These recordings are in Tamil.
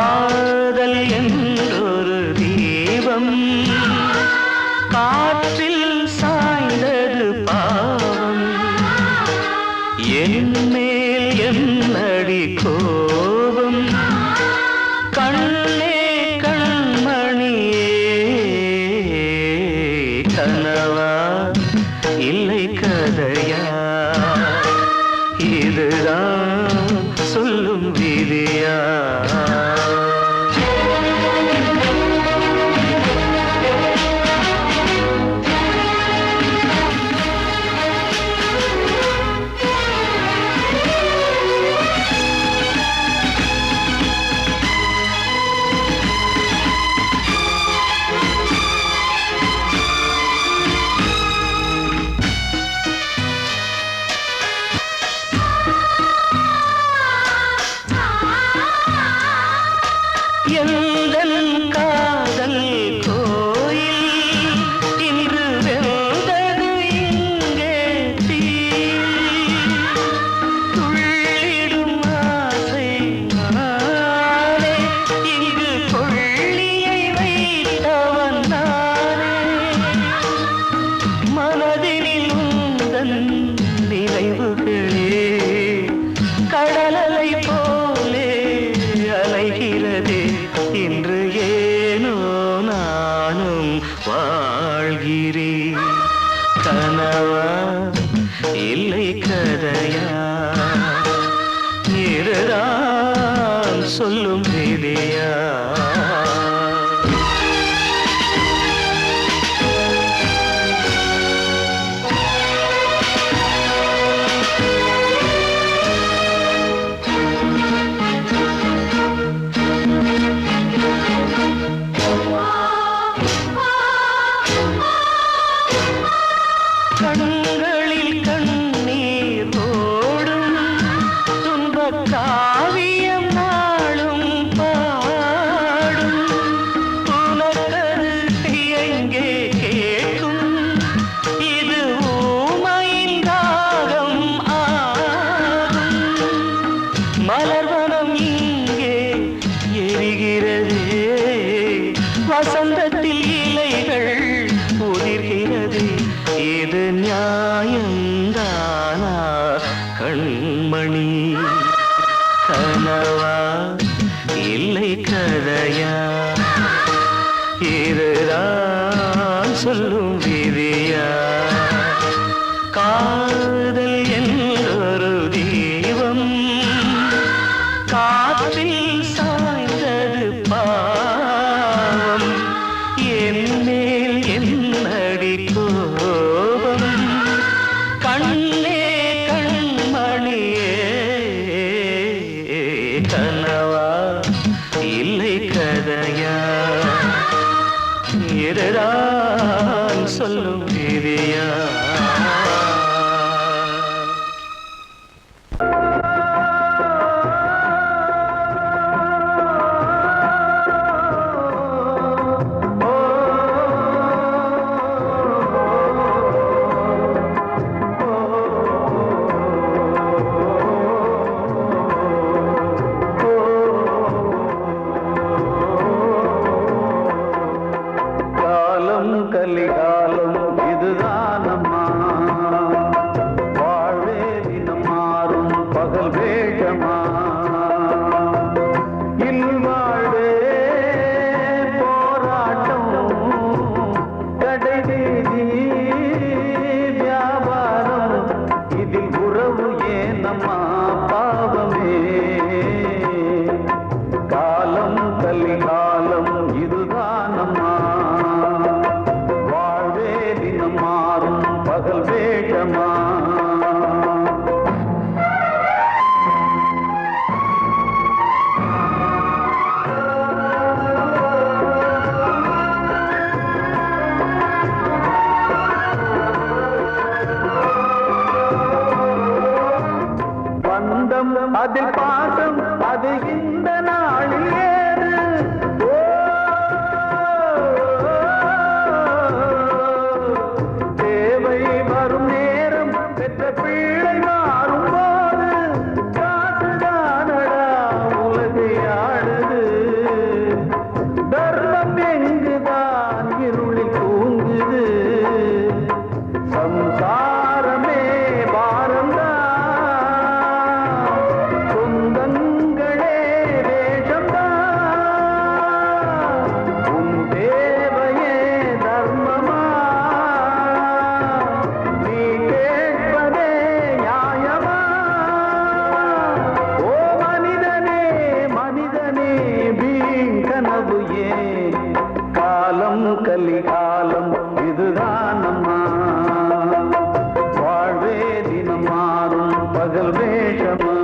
காதல் என்றொரு தீபம் காற்றில் சாய்ந்தது பாவம் என் மேல் என்னடி கோபம் கண்ணே கண்மணியே கனவா இல்லை கதையா இதுதான் சொல்லும் விதியா எந்தன் காதல் கோயில் இன்று வெந்தது இங்கே தீ துள்ளிடும் ஆசை நானே இங்கு கொள்ளியை வைத்தவன் நானே மனதினில் உந்தன் நினைவுகளே கடலலை போலே அலைகிறதே இன்று ஏனோ நானும் வாழ்கிறேன் கனவா இல்லை கதையா இதுதான் சொல்லும் விதியா கண்களில் கண்ணீர் ஓடும் துன்பக் காவியம் நாளும் பாடும் உனக்கது எங்கே கேட்கும் இது ஊமையின் ராகம் ஆகும் மலர்வனம் இங்கே எரிகிறதே வசந்தத்தில் இலைகள் உதிர்கிறது இது நியாயந்தானா கண்மணி கனவா இல்லை கதையா இதுதான் சொல்லும் விதியா காதல் என்றொரு தீபம் காற்றில் சாய்ந்தது பாவம் என் மேல் என்னடி கோபம் கண்ணே கண்மணியே கனவா இல்லை கதையா இதுதான் சொல்லும் விதியா கலிகாலம் இதுதானம்மா வாழ்வே தினம் மாறும் பகல் வேகமா இல்வாழ்வே போராட்டம் கடை வீதி வியாபாரம் இதில் உறவு ஏனம்மா பாவமே காலம் கலிகாலம் இதுதானம்மா மாறும் பகல் வேகமா கனவு ஏன் காலம் கலிகாலம் இதுதானம்மா வாழ்வே தினம் மாறும் பகல் வேஷமா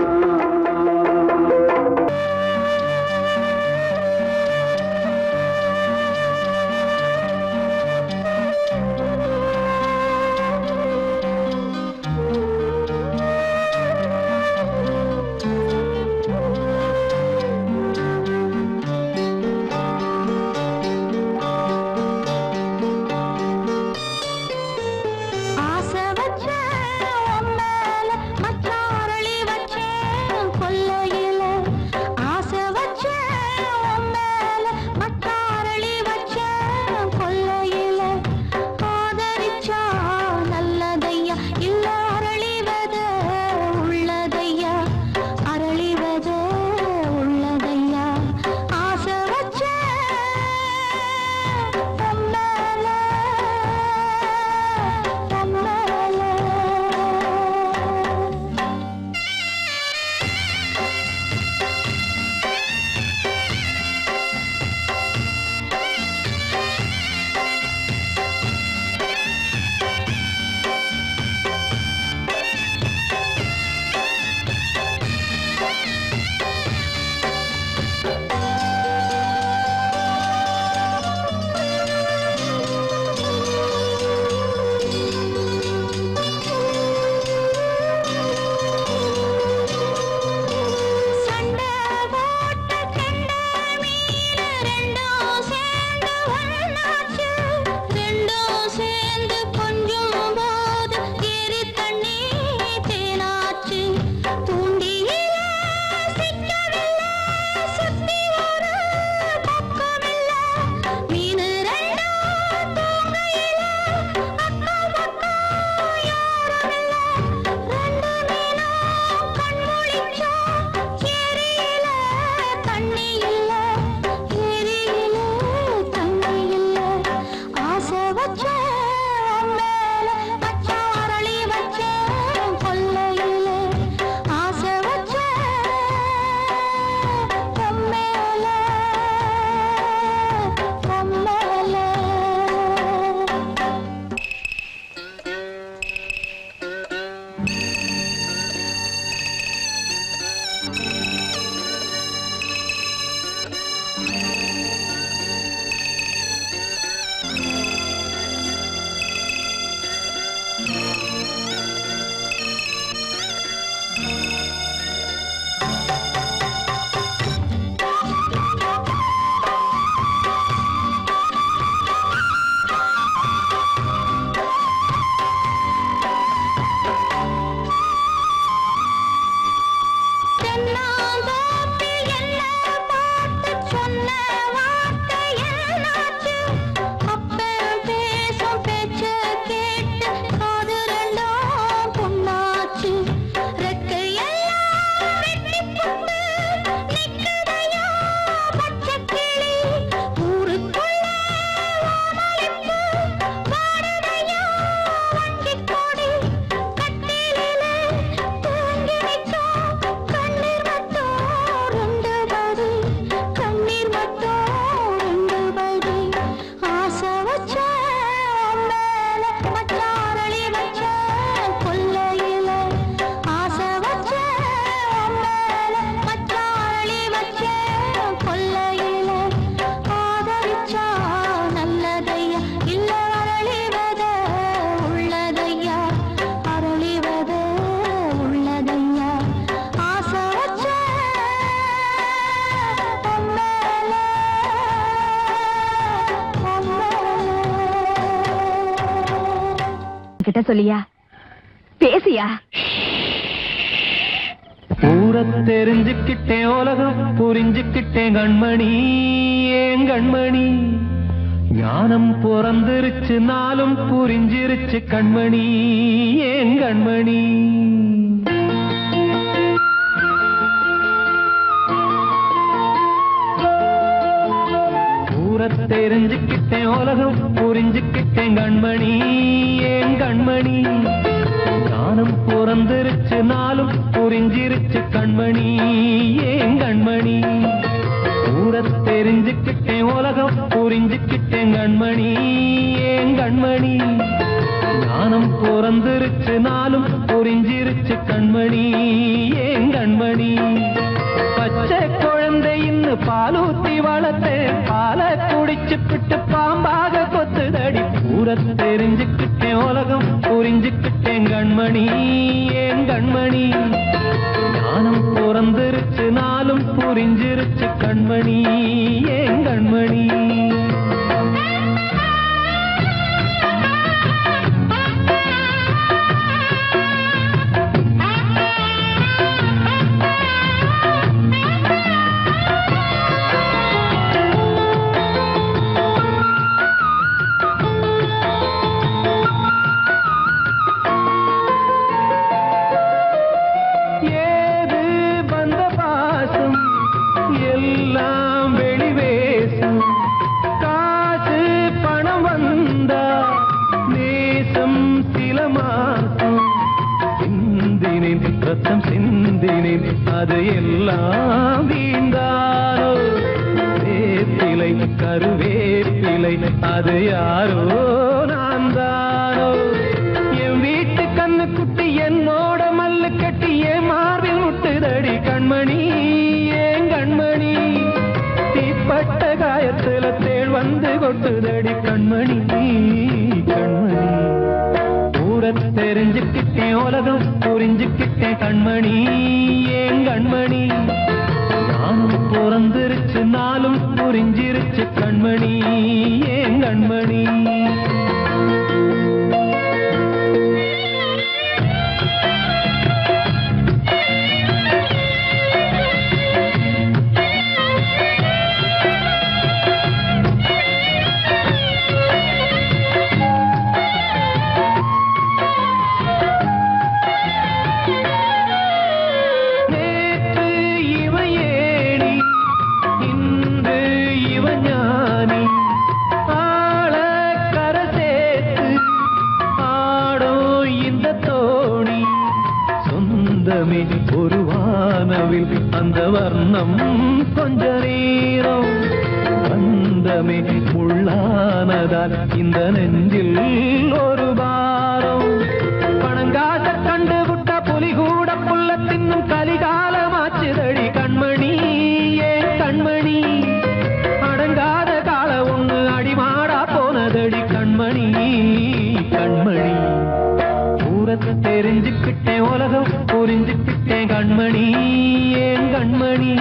கிட்ட சொல்லியா பேசியா ஊரை தெரிஞ்சுக்கிட்டேன் உலகம் புரிஞ்சுக்கிட்டேன் கண்மணி ஏன் கண்மணி ஞானம் பிறந்திருச்சு நாளும் புரிஞ்சிருச்சு கண்மணி ஏன் கண்மணி ஊரை தெரிஞ்சுக்கிட்டேன் உலகம் புரிஞ்சுக்கிட்டேன் கண்மணி ஏன் கண்மணி ஞானம் பிறந்திருச்சு நாளும் புரிஞ்சிருச்சு கண்மணி ஏன் கண்மணி ஊரத் தெரிஞ்சுக்கிட்டேன் உலகம் புரிஞ்சுக்கிட்டேன் கண்மணி ஏன் கண்மணி ஞானம் பிறந்திருச்சு நாளும் புரிஞ்சிருச்சு கண்மணி ஏன் கண்மணி பச்சை குழந்தை இன்னும் பாலூத்தி வளர்த்தேன் பாலை குடிச்சு பிட்டு பாம்பாக கொத்துதடி ஊரத் தெரிஞ்சுக்கிட்டேன் உலகம் புரிஞ்சுக்கிட்டேன் கண்மணி ஏன் கண்மணி ஞானம் பிறந்திருச்சு நாளும் புரிஞ்சிருச்சு கண்மணி ஏன் கண்மணி அது எல்லாம் வீண்டாரோ வேப்பிலை கருவேப்பிலை அது யாரோ நான் தானோ என் வீட்டு கண்ணு குட்டி என்னோட மல்லு கட்டி என் மார்பில் முட்டுதடி கண்மணி ஏன் கண்மணி தீப்பட்ட காயத்துல தேள் வந்து கொட்டுதடி கண்மணி கண்மணி ஊரத் தெரிஞ்சுக்கிட்டேன் உலகம் புரிஞ்சுக்கிட்டேன் கண்மணி ஏன் கண்மணி ஞானம் பிறந்திருச்சு நாளும் புரிஞ்சிருச்சு கண்மணி ஏன் கண்மணி ஒரு வானவில் அந்த வர்ணம் கொஞ்ச நேரம் வந்தமே முள்ளானதால் இந்த நெஞ்சில் ஒரு பாரம் பணங்காட்ட கண்டு விட்ட புலி கூட புல்ல தின்னும் கலிகாலமாச்சுதடி கண்மணி ஏன் கண்மணி அடங்காத கால ஒண்ணு அடிமாடா போனதடி கண்மணி கண்மணி ஊரத் தெரிஞ்சுக்கிட்டேன் உலகம் புரிஞ்சுக்கிட்டேன் கண்மணி ஏன் கண்மணி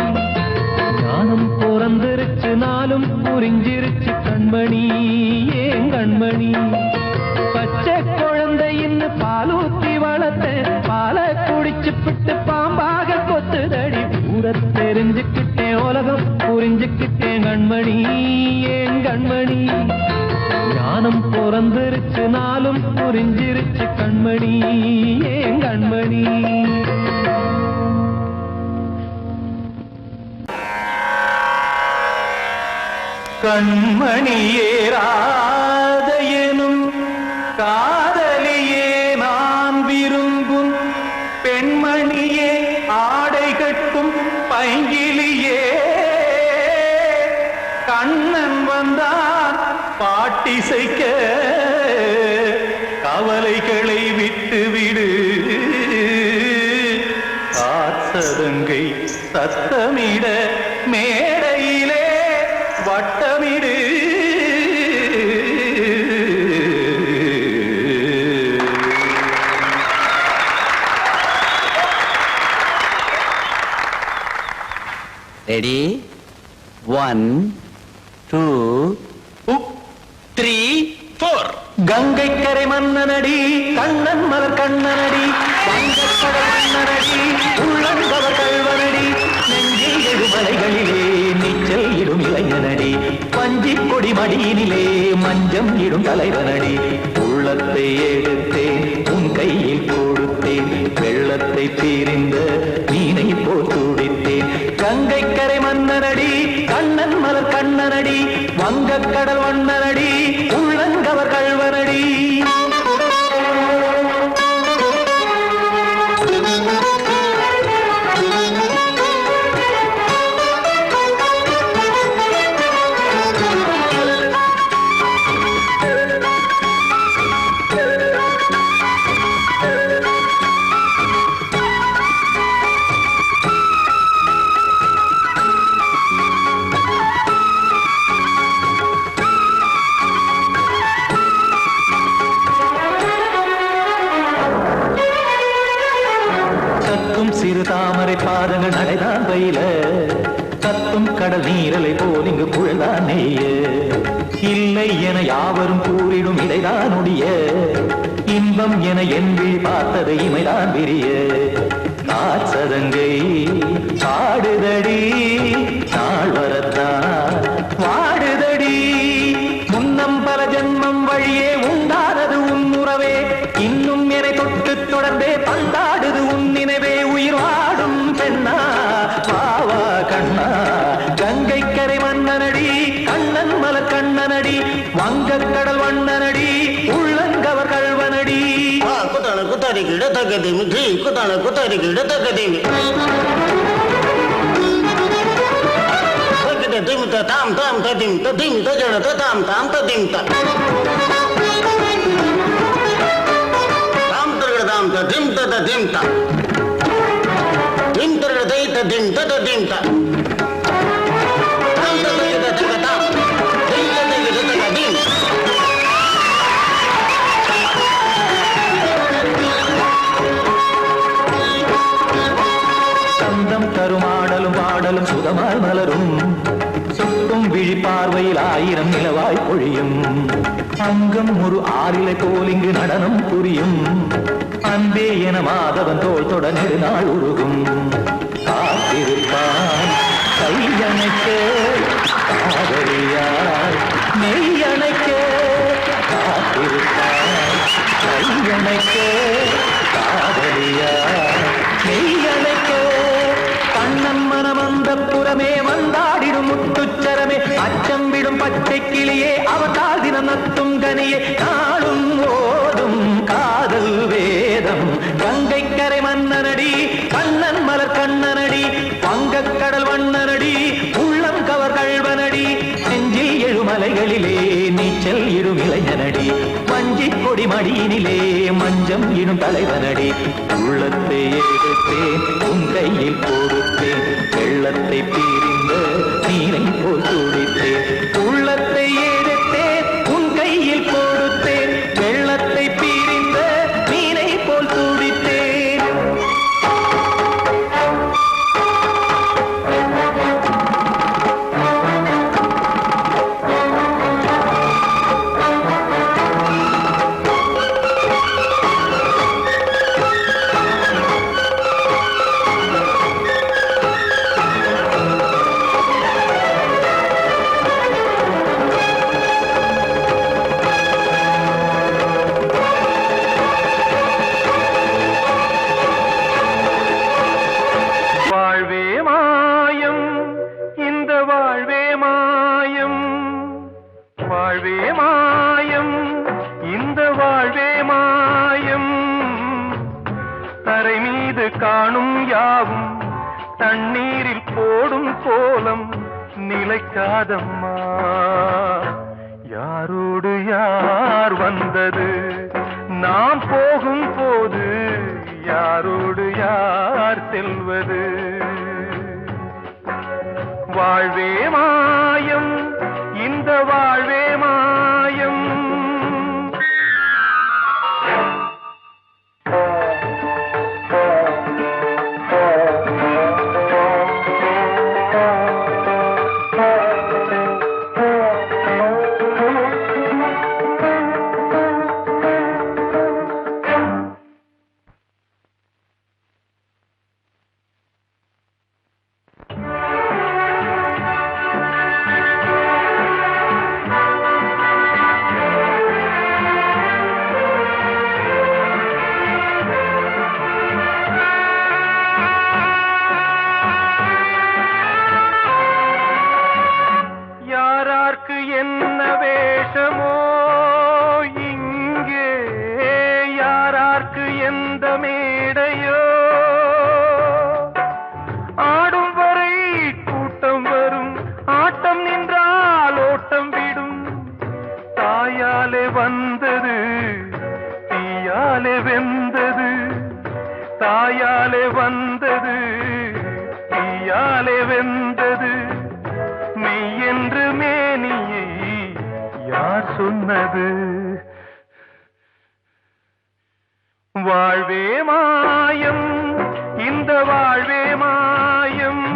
ஞானம் பிறந்திருச்சு நாளும் புரிஞ்சிருச்சு கண்மணி ஏன் கண்மணி பச்சை குழந்தை இன்னும் பாலூத்தி வளர்த்தேன் பாலை குடிச்சு பிட்டு பாம்பாக கொத்துதடி ஊரத் தெரிஞ்சுக்கிட்டேன் உலகம் புரிஞ்சுக்கிட்டேன் கண்மணி ஏன் கண்மணி ஞானம் பிறந்திருச்சு நாளும் புரிஞ்சிருச்சு கண்மணி ஏன் கண்மணி கண்மணியே ராதையனும் காதலியே நான் விரும்பும் பெண்மணியே ஆடை கட்டும் பைங்கிலியே கண்ணன் வந்தான் பாட்டிசைக்க கவலைகளை விட்டுவிடு காத்ததங்கை சத்தமிட மேடையிலே வட்டமிடு ரெடி 1 2 3 4 கங்கை கரை மன்னனடி கண்ணன் மலர் கண்ணனடி வங்கக்கடல் மன்னனடி உள்ளங்கவர் கல்வனடி நெஞ்சில் எழுமலைகளிலே நீச்சல் இடும் இளைஞனடி பஞ்சிக் கொடி மடியினிலே மஞ்சம் இடும் தலைவனடி உள்ளத்தை எடுத்தேன் உன் கையில் கொடுத்தேன் வெள்ளத்தை பிரிந்த மீனை போல் துடித்தேன் கங்கை கரை மன்னனடி கண்ணன் மலர் கண்ணனடி வங்கக்கடல் வண்ணனடி உள்ளங்கவர் கல்வனடி இங்கு குழல்தான் நெய்ய இல்லை என யாவரும் கூறிடும் இடைதான் உடைய இன்பம் என என்பி பார்த்தது இமைதான் விரிய காற்சதங்கை பாடுதடி நாள் வரத்தான் வாடுதடி முன்னம் பல ஜென்மம் வழியே உண்டானது உன் உறவே இன்னும் என்னை தொட்டு தொடர்ந்தே பந்தாடுது உன் நினைவே உயிர் வாடும் பெண்ணா வாவா கண்ணா கங்கை கரை மன்னனடி கண்ணன் மலர் கண்ணனடி வங்கக் கடல் வண்ணனடி உள்ளங்கவர் கல்வனடி குத்தான குத்தாரி கிட தகதிமி ஜி குத்தான குத்தாரி கிட தகதிமி தகத திமித தாம் தாம் ததிம் ததிம் தஜட ததாம் தாம் ததிம் த தாம் தரகட தாம் ததிம் ததிம் த திம் தரகட தை ததிம் ததிம் த தாம் தரகட தகதாம் தை தகத தகதிம் கருமாடலும் பாடலும் சுதமாய் மலரும் சுட்டும் விழி பார்வையில் ஆயிரம் நிலவாய் பொழியும் அங்கம் ஒரு ஆறிலை போல் இங்கு நடனம் புரியும் அன்பே என மாதவன் தோள் தொட நெடுநாள் உருகும் காத்திருப்பான் கையணைக்க காதலியார் நெய்யணைக்க காத்திருப்பான் கையணைக்க காதலியார் நெய்யணைக்க கண்ணன் மனமந்த புறமே வந்தாடிடும் முத்துச்சரமே அச்சம் விடும் பச்சை கிளியே அவதால் தினம் நத்தும் கனியே நாளும் ஓடும் காதல் வேதம் கங்கை கரை மன்னனடி கண்ணன் மலர் கண்ணனடி வங்கக் கடல் வண்ணனடி உள்ளம் கவர் கல்வனடி நெஞ்சில் எழுமலைகளிலே நீச்சல் இடும் இளைஞனடி வஞ்சி கொடி மடியினிலே மஞ்சம் இடும் தலைவனடி உள்ளத்தை எடுத்தேன் உன் கையில் கொடுத்தேன் வெள்ளத்தை பிரிந்த நீரை போல் துடித்தேன் உள்ளத்தை எடுத்தேன் உன் கையில் கொடுத்தேன் வெள்ளத்தை பிரிந்த நீரை போல் துடித்தேன் காணும் யாவும் தண்ணீரில் போடும் கோலம் நிலைக்காதம்மா யாரோடு யார் வந்தது நாம் போகும் போது யாரோடு யார் செல்வது வாழ்வே மாயம் இந்த வாழ்வே மாயம் என்ன வேஷமோ இங்கே யாரார்க்கு எந்த மேடையோ ஆடும் வரை கூட்டம் வரும் ஆட்டம் நின்றால் ஓட்டம் விடும் தாயாலே வந்தது தீயாலே வெந்தது தாயாலே வந்தது தீயாலே வெந்தது மெய் என்று மேனியை யார் சொன்னது வாழ்வே மாயம் இந்த வாழ்வே மாயம்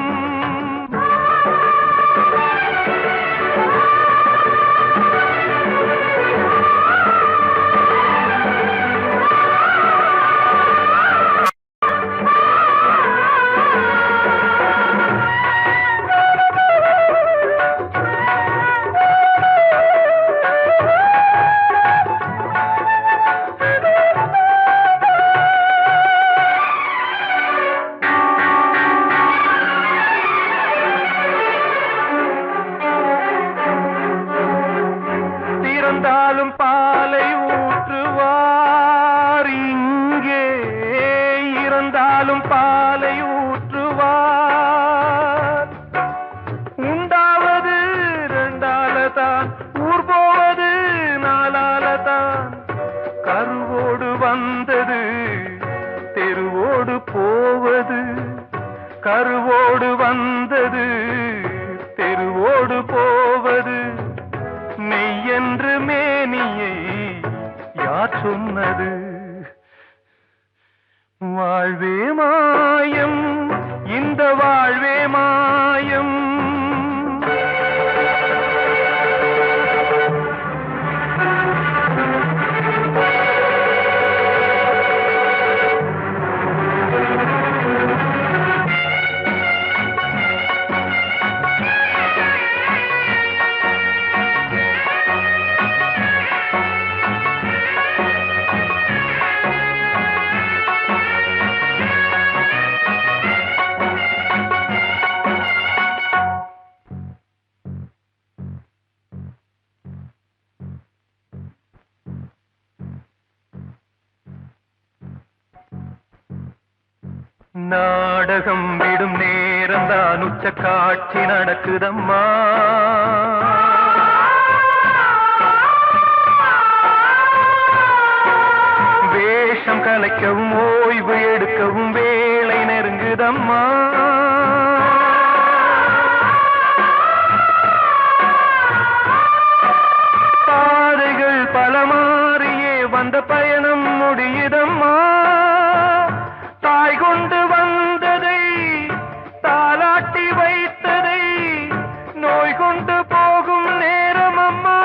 தான் ஊர் போவது நாளால தான் கருவோடு வந்தது தெருவோடு போவது கருவோடு வந்தது தெருவோடு போவது மெய்யென்று மேனியை யார் சொன்னது வாழ்வே மாயம் இந்த வாழ்வே மாயம் நாடகம் விடும் நேரம் தான் உச்ச காட்சி நடக்குதம்மா வேஷம் கலைக்கவும் ஓய்வு எடுக்கவும் வேளை நெருங்குதம்மா பாதைகள் பல மாறியே வந்த பயணம் முடியுதம்மா தாய் கொண்டு வந்ததை தாலாட்டி வைத்ததை நோய் கொண்டு போகும் நேரம் அம்மா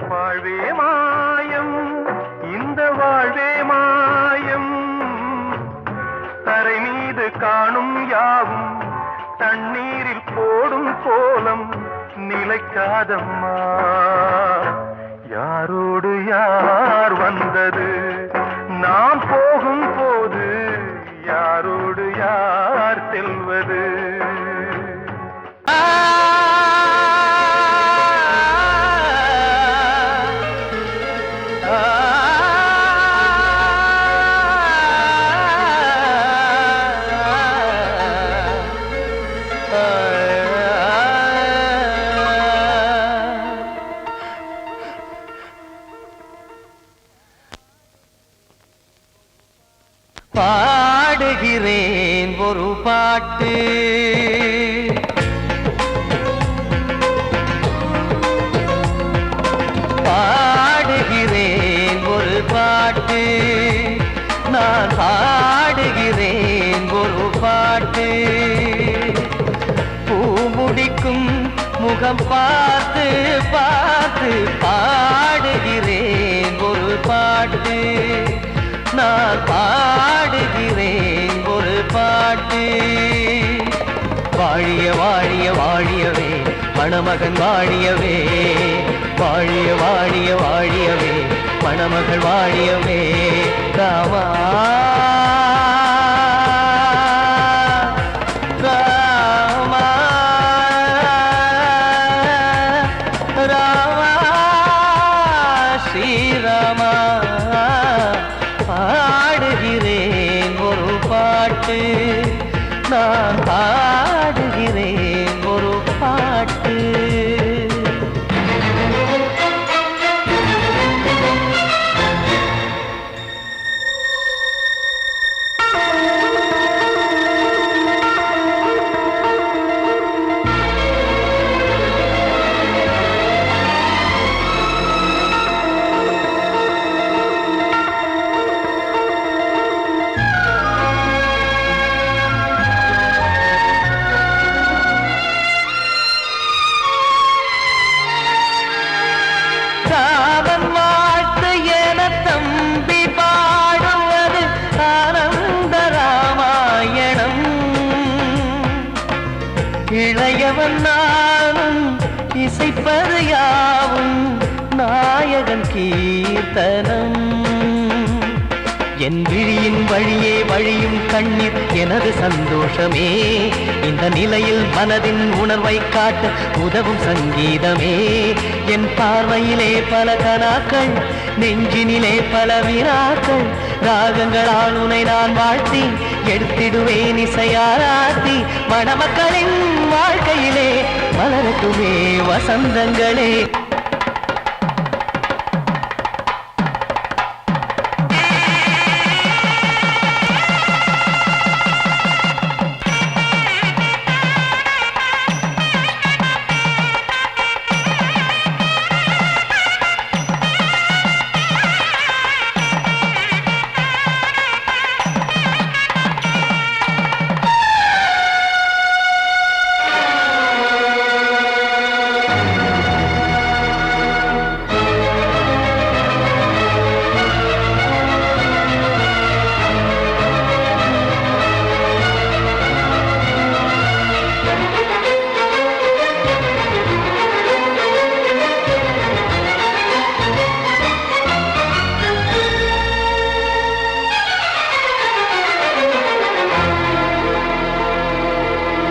வாழ்வே மாயம் இந்த வாழ்வே மாயம் தரை மீது காணும் யாவும் தண்ணீரில் போடும் கோலம் நிலைக்காதம்மா யாரோடு யார் வந்தது நாம் போகும் போது யாரோடு யார் செல்வது பாடுகிறேன் ஒரு பாட்டு பாடுகிறேன் ஒரு பாட்டு நான் பாடுகிறேன் ஒரு பாட்டு பூ முடிக்கும் முகம் பார்த்து பார்த்து பாடுகிறேன் ஒரு பாட்டு நான் பாடுகிறேன் ஒரு பாட்டு வாழிய வாழிய வாழியவே மணமகன் வாழியவே வாழிய வாழிய வாழியவே மணமகள் வாழியவே ராமா ராமா ராமா ஸ்ரீராமா பாடுகிறேன் ஒரு பாட்டு நான் பாடுகிறேன் ஒரு பாட்டு. இளையவன் நானும் இசைப்பது யாவும் நாயகன் கீர்த்தனம். என் விழியின் வழியே வழியும் கண்ணீர் எனது சந்தோஷமே. இந்த நிலையில் மனதின் உணர்வை காட்ட உதவும் சங்கீதமே. என் பார்வையிலே பல கனாக்கள், நெஞ்சினிலே பல வினாக்கள். ராகங்களால் உனை நான் வாழ்த்தி எடுத்திடுவேன் இசையாராத்தி. மணமக்களின் வாழ்க்கையிலே மலரட்டுமே வசந்தங்களே.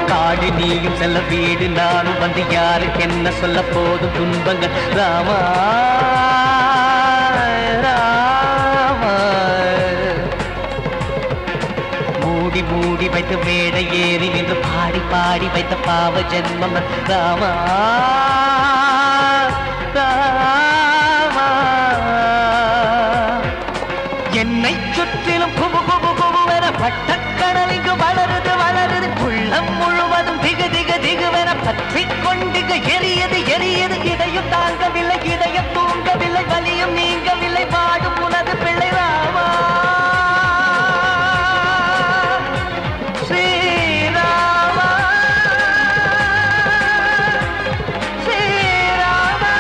காடு நீயும் செல்ல வீடு நானும் வந்து யாருக்கு என்ன சொல்ல போதும் துன்பங்கள். ராமா ராமா மூடி மூடி வைத்து மேடை ஏறி நின்று பாடி பாடி வைத்த பாவ ஜென்மம். ராமா ராமா என்னை சுற்றிலும் குபு குபு குபுவென பட்டக்கடல் இங்கு வளருது வளருது. உள்ளம் முழுவதும் திகு திகு திகுவென பற்றி கொண்டிக எரியது எரியது. இதையும் தாங்கவில்லை இதயம் தூங்கவில்லை வலியும் நீங்கவில்லை வாடும் உனது பிள்ளை ராமா ஸ்ரீராமா ஸ்ரீராமா.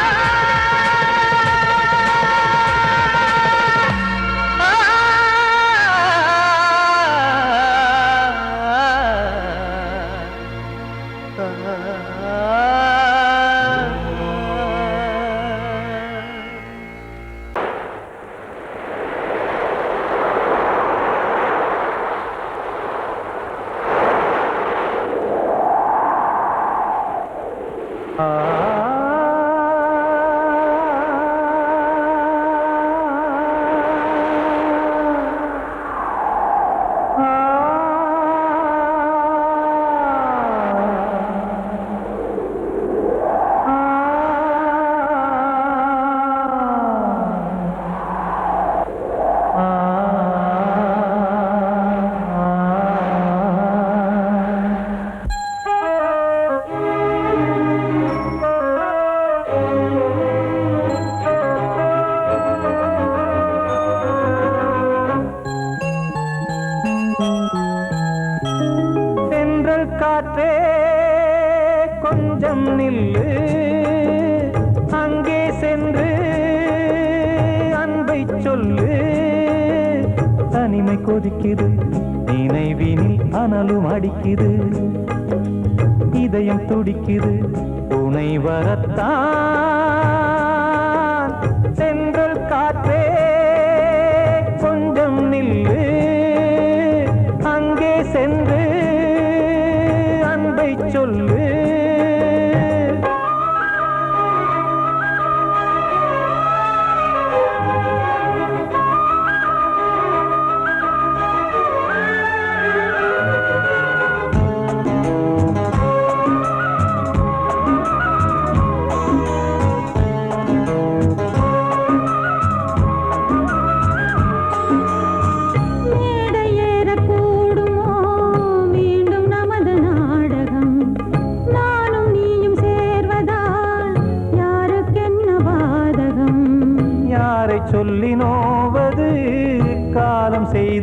காற்றே கொஞ்சம் நில்லு, அங்கே சென்று அன்பை சொல்லு. தனிமை கொதிக்குது, நினைவினில் அனலும் அடிக்குது, இதயம் துடிக்குது துணை வரத்தான். சென்றல் காற்றே கொஞ்சம் நில்லு, அங்கே சென்று அன்பை சொல்லு.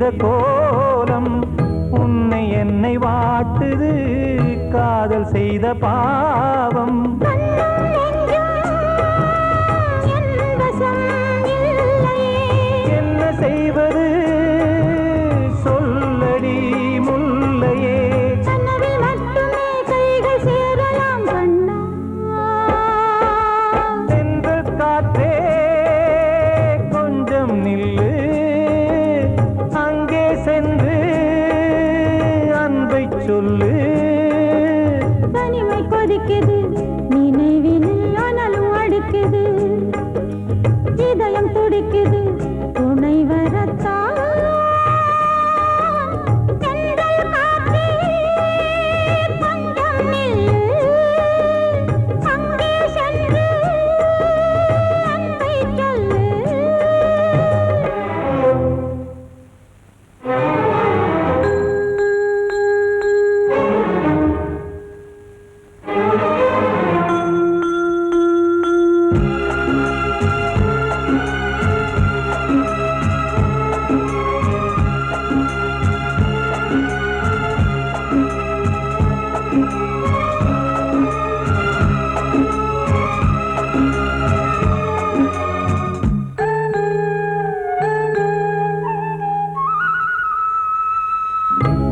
செய்த கோலம் உன்னை என்னை வாட்டுது காதல் செய்த பாவம் என்ன செய்வது சொல்லடி முல்லையே சென்று காற்றே கொஞ்சம் நில்லு அங்கே சென்று அன்பை சொல்லு தனிமை கொதிக்குது நினைவில் ஆனாலும் அடிக்குது இதயம் துடிக்குது துணை வரத்தான்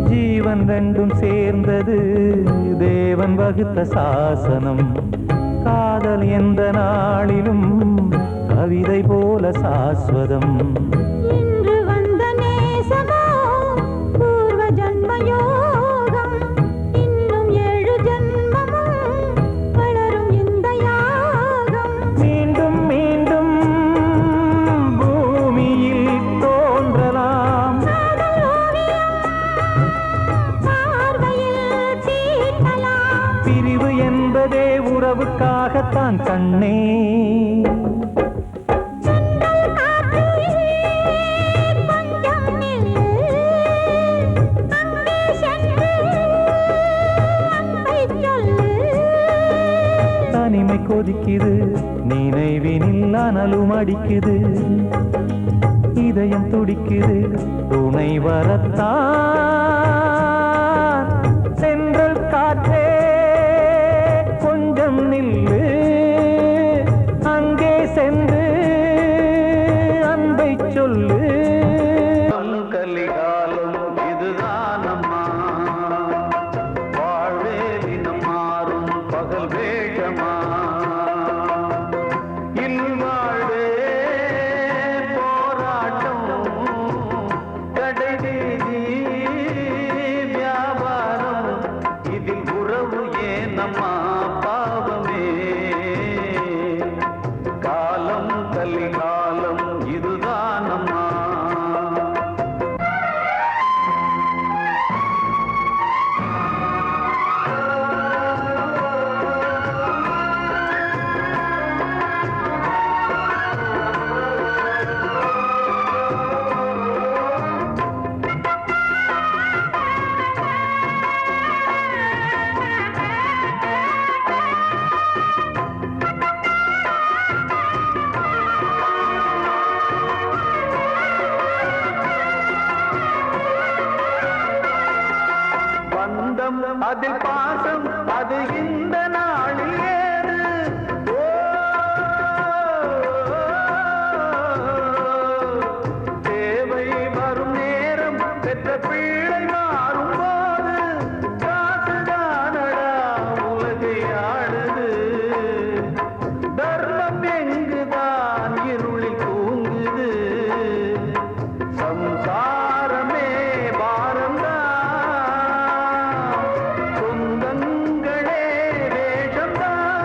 ஜீவன் ரெண்டும் சேர்ந்தது தேவன் வகுத்த சாசனம் காதல் எந்த நாளிலும் கவிதை போல சாஸ்வதம் இன்று வந்த நேசமோ பூர்வ ஜன்ம யோகம் இன்னும் 7 ஜன்மமும் வளரும் இந்த யாகம் மீண்டும் மீண்டும் பூமியில் தோன்றலாம் பார்வையில் தீட்டலாம் பிரிவு என்பதே உறவுக்காகத்தான் கண்ணே தனிமை கொதிக்குது நினைவினில் அனலும் அடிக்குது இதயம் துடிக்குது துணை வரத்தான் சென்றல் காற்றே கொஞ்சம் நில்லு அங்கே சென்று அன்பை சொல்லு கலிகாலம் இதுதானம்மா வாழ்வே தினம் மாறும் பகல் வேகமா இல்வாழ்வே போராட்டம் கடைவீதி வியாபாரம் இதில் உறவு ஏனம்மா பாவமே காலம் கலிகாலம் இதுதானம்மா பந்தம் அதில் பாசம் அது இந்த நாளில் ஏது ஓ, தேவை வரும் நேரம் பெற்ற பிள்ளை மாறும் போது காசுதானடா உலகை ஆடுது தர்மம் எங்குதான் இருளில் தூங்குது சம்சாரமே பாரம்தான் சொந்தங்களே வேஷம்தான்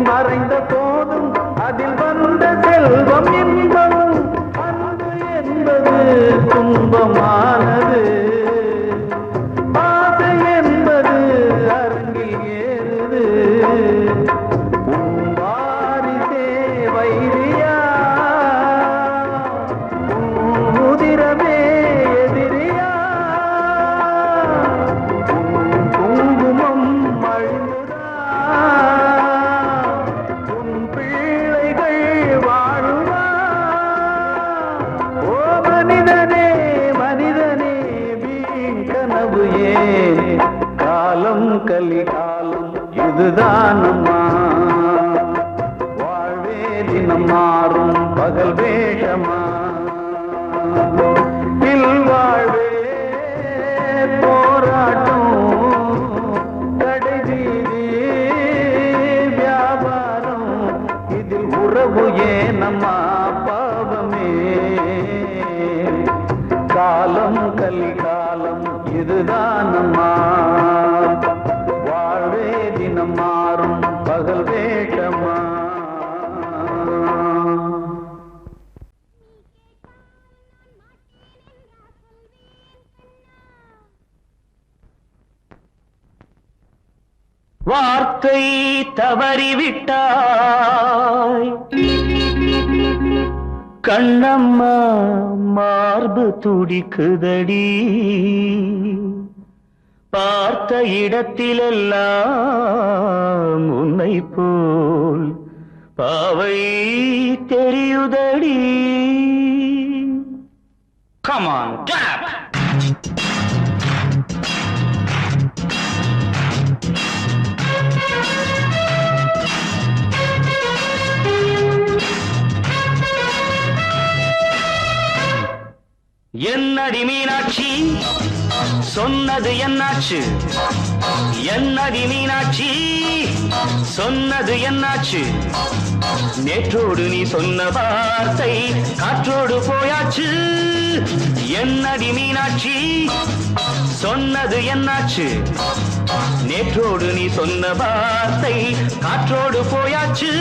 மறைந்த போதும் அதில் வந்த செல்வம் இன்பம் அன்பு என்பது துன்பமானது ஆசை என்பது அரங்கில் ஏறுது வாரிசே வைரியா முதிரமே எதிரியா குங்குமம் அழுதா உன் பிள்ளைகள் வாழுவா ஓ மனிதனே மனிதனே வீண் கனவு ஏன் காலம் கலிகாலம் இதுதான் அம்மா வாழ்வே தினம் மாறும் பகல் வேஷமா வாழ்வே போராட்டம் கடைவீதி வியாபாரம் இதில் உறவு ஏனம்மா பாவமே காலம் கலிகாலம் இதுதான் அம்மா வாழ்வே தினம் மாறும் பகல் வேஷமா வார்த்தை தவறிவிட்டாய் கண்ணம்மா மார்பு துடிக்குதடி பார்த்த இடத்திலெல்லாம் உன்னை போல் பாவை தெரியுதடி. Come on, clap! என்னடி மீனாட்சி சொன்னது என்னாச்சு? என்னடி மீனாட்சி சொன்னது என்னாச்சு? நேற்றோடு நீ சொன்ன வார்த்தை காற்றோடு போயாச்சு. என்னடி மீனாட்சி சொன்னது என்னாச்சு? நேற்றோடு நீ சொன்ன வார்த்தை காற்றோடு போயாச்சு.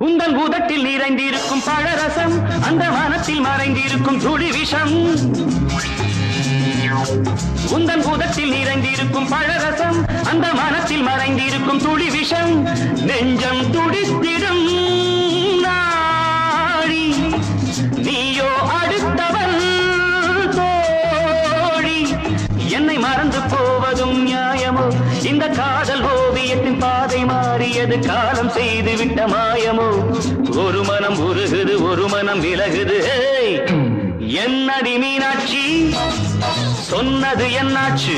உந்தன் உதட்டில் நிறைந்திருக்கும் பழரசம் அந்த மனத்தில் மறைந்திருக்கும் துளி விஷம். உந்தன் உதட்டில் நிறைந்திருக்கும் பழரசம் அந்த மனத்தில் மறைந்திருக்கும் துளி விஷம். நெஞ்சம் துடித்திடும் நாடி நீயோ அடுத்தவன் தோழி. என்னை மறந்து போவதும் நியாயமோ? இந்த காதல் ஓவியத்தின் பாதை மாறியது காலம் செய்து விட்ட மாயமோ? ஒரு மனம் உருகுது ஒரு மனம் விலகுது. என்னடி மீனாட்சி சொன்னது என்னாச்சு?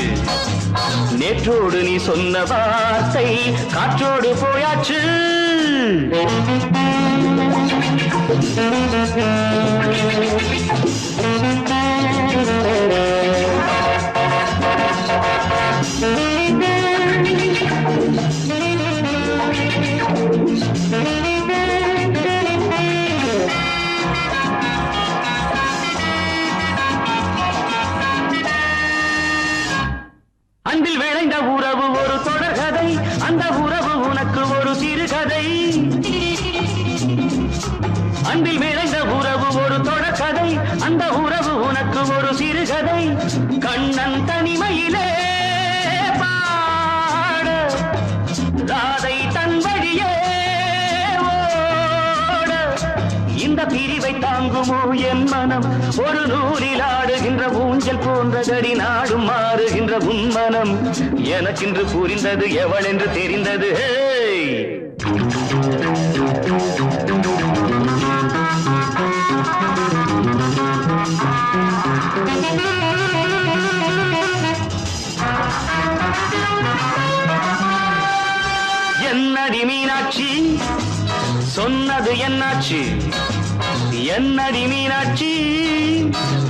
நேற்றோடு நீ சொன்ன வார்த்தை காற்றோடு போயாச்சு. அன்பில் விளைந்த உறவு ஒரு தொடர்கதை, அந்த உறவு உனக்கு ஒரு சிறுகதை. அன்பில் விளைந்த உறவு ஒரு தொடர்கதை, அந்த உறவு உனக்கு ஒரு சிறுகதை. கண்ணன் தனிமையிலே பாட ராதை தன் வழியே ஓட. இந்த பிரிவை தாங்குமோ என் மனம்? ஒரு நூலில் ஆடுகின்ற ஊஞ்சல் போன்றதடி நாடும் மாறுகின்ற உன்மனம். எனக்கென்று புரிந்தது எவள் என்று தெரிந்தது. என்னடி மீனாட்சி சொன்னது என்னாச்சு என்னடி மீனாட்சி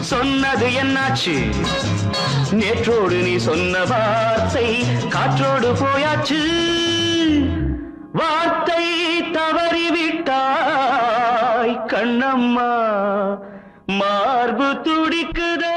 சொன்னது என்னாச்சு நேற்றோடு நீ சொன்ன வார்த்தை காற்றோடு போயாச்சு வார்த்தை தவறிவிட்டாய் கண்ணம்மா மார்பு துடிக்குதே